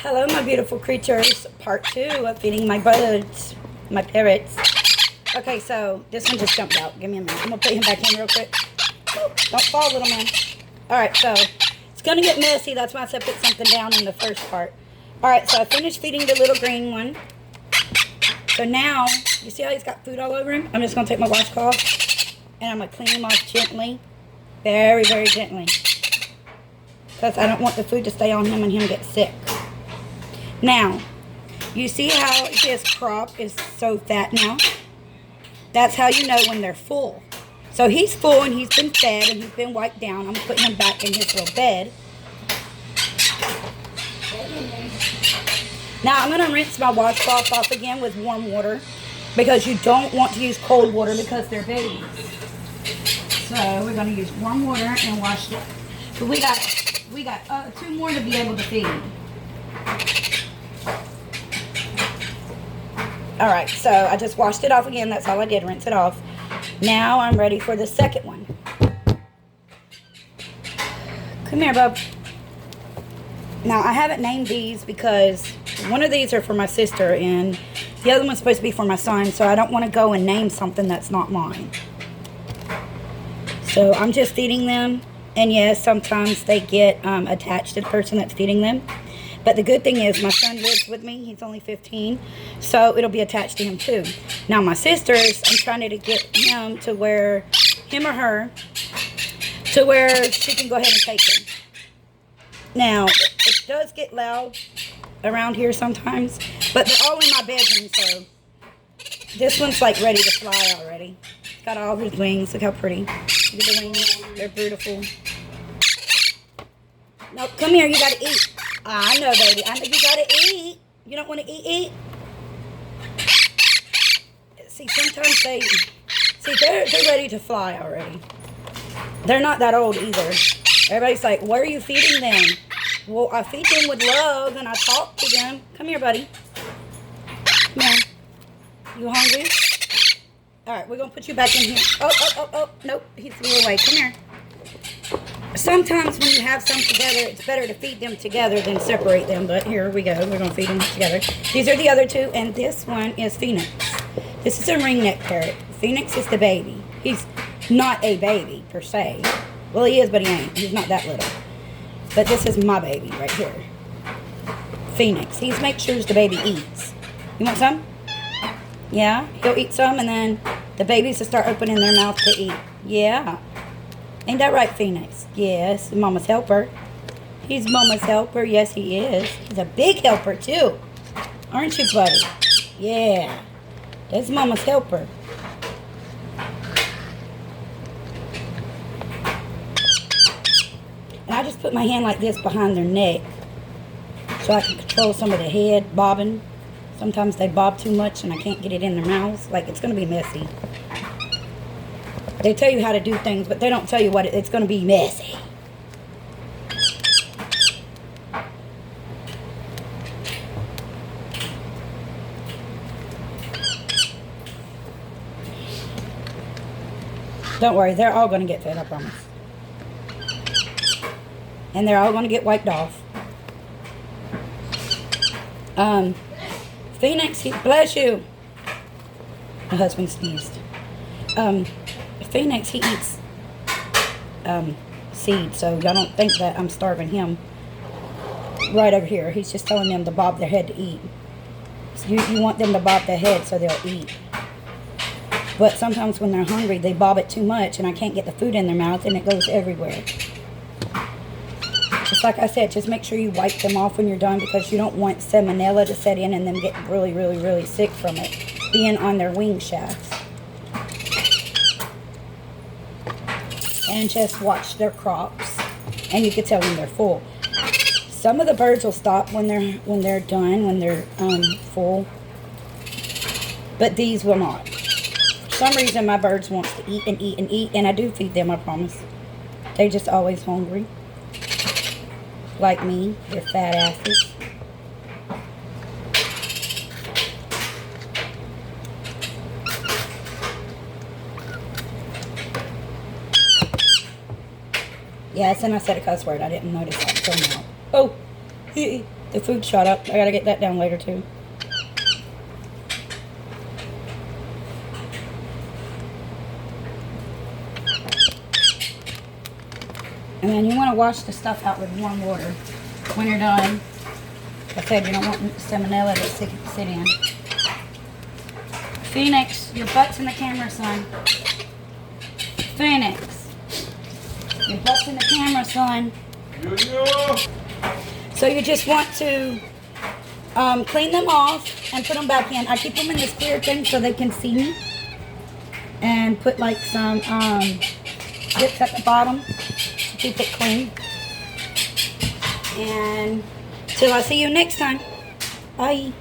Hello, my beautiful creatures. Part 2 of feeding my birds, my parrots. Okay, so this one just jumped out. Give me a minute. I'm going to put him back in real quick. Don't fall, little man. Alright, so it's going to get messy. That's why I said put something down in the first part. Alright, so I finished feeding the little green one. So now, you see how he's got food all over him? I'm just going to take my washcloth and I'm going to clean him off gently. Very, very gently. Because I don't want the food to stay on him and him get sick. Now, you see how his crop is so fat now? That's how you know when they're full. So he's full and he's been fed and he's been wiped down. I'm putting him back in his little bed. Now I'm going to rinse my washcloth off again with warm water because you don't want to use cold water because they're babies. So we're going to use warm water and wash it. So we got 2 more to be able to feed. Alright, so I just washed it off again. That's all I did, rinse it off. Now I'm ready for the second one. Come here, bub. Now, I haven't named these because one of these are for my sister and the other one's supposed to be for my son, so I don't want to go and name something that's not mine. So I'm just feeding them, and yes, sometimes they get attached to the person that's feeding them. But the good thing is my son lives with me. He's only 15, so it'll be attached to him too. Now my sister's, I'm trying to get him to where, him or her, to where she can go ahead and take him. Now, it does get loud around here sometimes, but they're all in my bedroom, so this one's like ready to fly already. It's got all his wings. Look how pretty. Look at the wings. They're beautiful. No, come here. You gotta eat. I know, baby. I know you gotta eat. You don't want to eat? See, sometimes they're ready to fly already. They're not that old either. Everybody's like, where are you feeding them? Well, I feed them with love and I talk to them. Come here, buddy. Come here. You hungry? All right, we're going to put you back in here. Oh, nope. He flew away. Come here. Sometimes when you have some together, it's better to feed them together than separate them. But here we go. We're going to feed them together. These are the other 2, and this one is Phoenix. This is a ringneck parrot. Phoenix is the baby. He's not a baby, per se. Well, he is, but he ain't. He's not that little. But this is my baby right here. Phoenix. He makes sure the baby eats. You want some? Yeah? He'll eat some, and then the babies will start opening their mouth to eat. Yeah. Ain't that right, Phoenix? Yes, Mama's helper. He's Mama's helper. Yes, he is. He's a big helper, too. Aren't you, buddy? Yeah. That's Mama's helper. And I just put my hand like this behind their neck so I can control some of the head bobbing. Sometimes they bob too much and I can't get it in their mouths. Like, it's going to be messy. They tell you how to do things, but they don't tell you what it's going to be messy. Don't worry, they're all going to get fed, I promise. And they're all going to get wiped off. Phoenix, bless you. My husband sneezed. Phoenix, he eats seeds, so y'all don't think that I'm starving him. Right over here, he's just telling them to bob their head to eat. So you want them to bob their head so they'll eat. But sometimes when they're hungry, they bob it too much, and I can't get the food in their mouth, and it goes everywhere. Just like I said, just make sure you wipe them off when you're done because you don't want salmonella to set in and them get really, really, really sick from it being on their wing shafts. And just watch their crops, and you can tell when they're full. Some of the birds will stop when they're done, when they're full, but these will not. For some reason, my birds want to eat and eat and eat, and I do feed them, I promise. They're just always hungry, like me. They're fat asses. Yes, and I said a cuss word. I didn't notice that until now. Oh, The food shot up. I gotta get that down later too. And then you want to wash the stuff out with warm water when you're done. Like I said, you don't want salmonella to sit in. Phoenix, your butt's in the camera, son. Phoenix, your butt's in the camera, son. So you just want to clean them off and put them back in. I keep them in this clear thing so they can see me. And put like some dips at the bottom to keep it clean. And till I see you next time. Bye.